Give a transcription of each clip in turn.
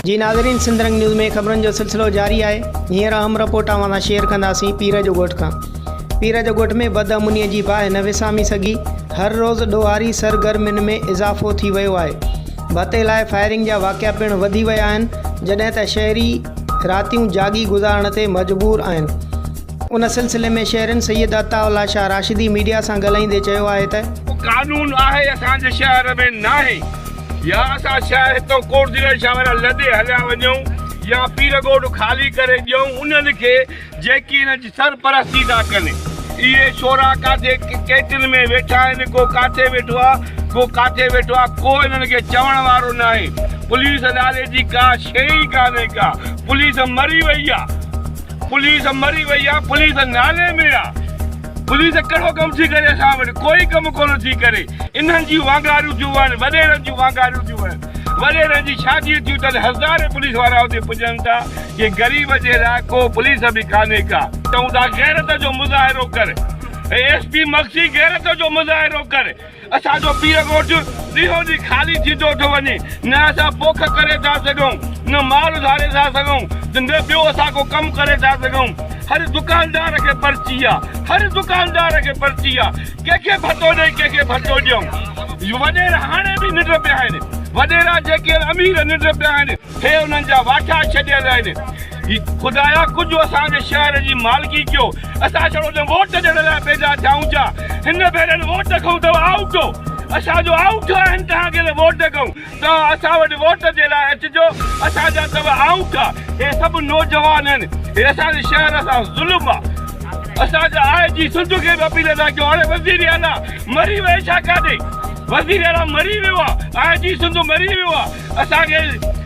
जी नाज़रीन, सिंध रंग न्यूज़ में ख़बरनि जो सिलसिलो जारी है। हींअर अहम रिपोर्ट अवां शेयर कंदासीं पीर जो ॻोठ खां। पीर जो ॻोठ में बदअमनीअ जी बाहि न विसामी सघी हर रोज़ ॾोहारी सरगर्मियुनि में इज़ाफ़ो थी वियो आहे। भते लाइ फायरिंग जा वाक़िआ पिणु वधी विया आहिनि, जॾहिं त शहरी रातियूं जागी गुज़ारण ते मजबूर आहिनि। उन सिलसिले में शहरनि सैयद अताउल्ला शाह राशिदी मीडिया सां ॻाल्हाईंदे चयो आहे त कानून आहे असांजे शहर में नाहे, या असां शहर तो कोट ज़िले शाह लदे हलिया वञूं या पीर ॻोठ खाली करे ॾियूं उन्हनि खे जेकी हिन जी सरपरस्ती था कनि। इहे छोरा काथे कैटिन में वेठा आहिनि, को काथे वेठो आहे, को काथे वेठो आहे, को इन्हनि खे चवण वारो न आहे। पुलिस नाले जी का शइ ई कान्हे का। पुलिस मरी वई आहे, पुलिस मरी वई आहे, पुलिस नाले में आहे। पुलिस कहिड़ो कमु थी करे असां वटि? कोई कमु कोन थी करे। इन्हनि जी वांगारियूं थियूं आहिनि, वॾेरनि जूं वांगारियूं थियूं आहिनि। वॾेरनि जी शादियूं थियूं अथनि, हज़ारे पुलिस वारा हुते पुॼनि था कि ग़रीब जे लाइ को पुलिस बि कान्हे का। चऊं था गैरत जो मुज़ाहिरो कर, SP मक्सी गैरत जो मुज़ाहिरो कर। असांजो पीर ॻोठ ॾींहों ॾींहुं खाली थींदो थो वञे। न असां पोख करे था सघूं, न माल धारे था सघूं, न ॿियो असां को कमु करे था सघूं। हर दुकानदार खे पर्ची आहे, हर दुकानदार खे पर्ची आहे। कंहिंखे भतो ॾेई, कंहिंखे भतो ॾियूं। वॾेरा हाणे बि निंड पिया आहिनि, वॾेरा जेके अमीर निंड पिया आहिनि, हे उन्हनि जा वाठा छॾियल आहिनि। ख़ुदाया कुझु असांजे शहर जी मालिकी कयो। असां छड़ो वोट ॾियण लाइ पैदा थियूं छा? हिन भेरनि वोट खऊं अथव आउट, असांजो आउट आहिनि तव्हांखे वोट कयूं। तव्हां असां वटि वोट जे लाइ अचिजो, असांजा अथव आउट आहे। हे सभु नौजवान आहिनि, हे असांजे शहर सां ज़ुल्म आहे। असांजा आहे जी सिंध खे बि अपील था कयूं। हाणे वज़ीर आला मरी वए छा काॾे? वज़ीर आला मरी वियो आहे, आहे जी सिंध मरी वियो आहे। असांखे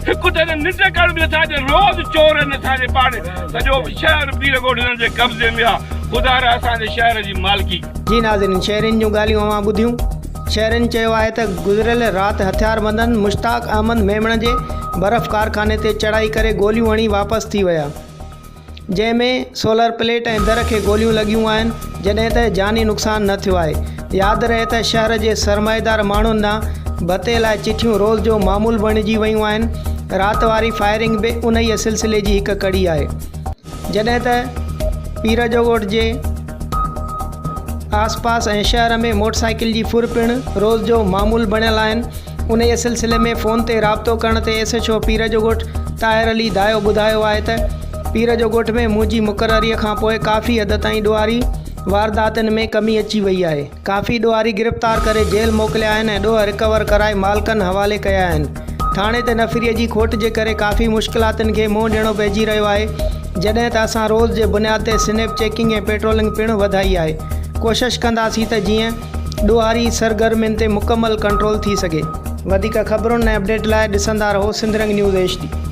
हिकु त निंड करण में असांजे रोज़ चोर आहिनि। असांजे पाण सॼो शहर पीर ॻोठ हिननि जे कब्ज़े में आहे। ख़ुदा असांजे शहर जी मालिकी। जी नाज़रीन, शहरनि जूं ॻाल्हियूं अवां ॿुधियूं। शहरनि चयो आहे त गुज़िरियल राति हथियारबंदनि मुश्ताक अहमद मेमण जे बर्फ़ कारखाने ते चढ़ाई करे गोलियूं हणी वापसि थी विया, जंहिंमें सोलर प्लेट ऐं दर खे गोलियूं लॻियूं आहिनि, जॾहिं त जानी नुक़सानु न थियो आहे। यादि रहे त शहर जे सरमाएदार माण्हुनि ॾांहुं भते लाइ चिठियूं रोज़ जो मामूल बणिजी वियूं आहिनि। राति वारी फायरिंग बि उन ई सिलसिले जी हिकु कड़ी आहे। जॾहिं त पीर जो ॻोठ जे आसपास ऐं शहर में मोटरसाइकिल जी फुर पिणु रोज़ जो मामूल बणियल आहिनि। उन जे सिलसिले में फ़ोन ते राब्तो करण ते SHO पीर जो ॻोठ ताहिर अली दायो ॿुधायो आहे त पीर जो ॻोठ में मुंहिंजी मुक़ररीअ खां पोइ काफ़ी हद ताईं ॾोहारी वारदातुनि में कमी अची वई आहे। काफ़ी ॾोहारी गिरफ़्तार करे जेल मोकिलिया आहिनि ऐं ॾोह रिकवर कराए मालिकनि हवाले कया आहिनि। थाणे ते नफ़रीअ जी खोट जे करे काफ़ी मुश्किलातुनि खे मुंहुं ॾियणो पइजी रहियो आहे, जॾहिं त असां रोज़ जे बुनियाद ते स्नैप चेकिंग ऐं पेट्रोलिंग पिणु वधाई आहे। कोशिशि कंदासीं त जीअं ॾोहारी सरगर्मियुनि ते मुकमल कंट्रोल थी सघे। वधीक ख़बरुनि ऐं अपडेट लाइ ॾिसंदा रहो सिंध रंग न्यूज़ HD।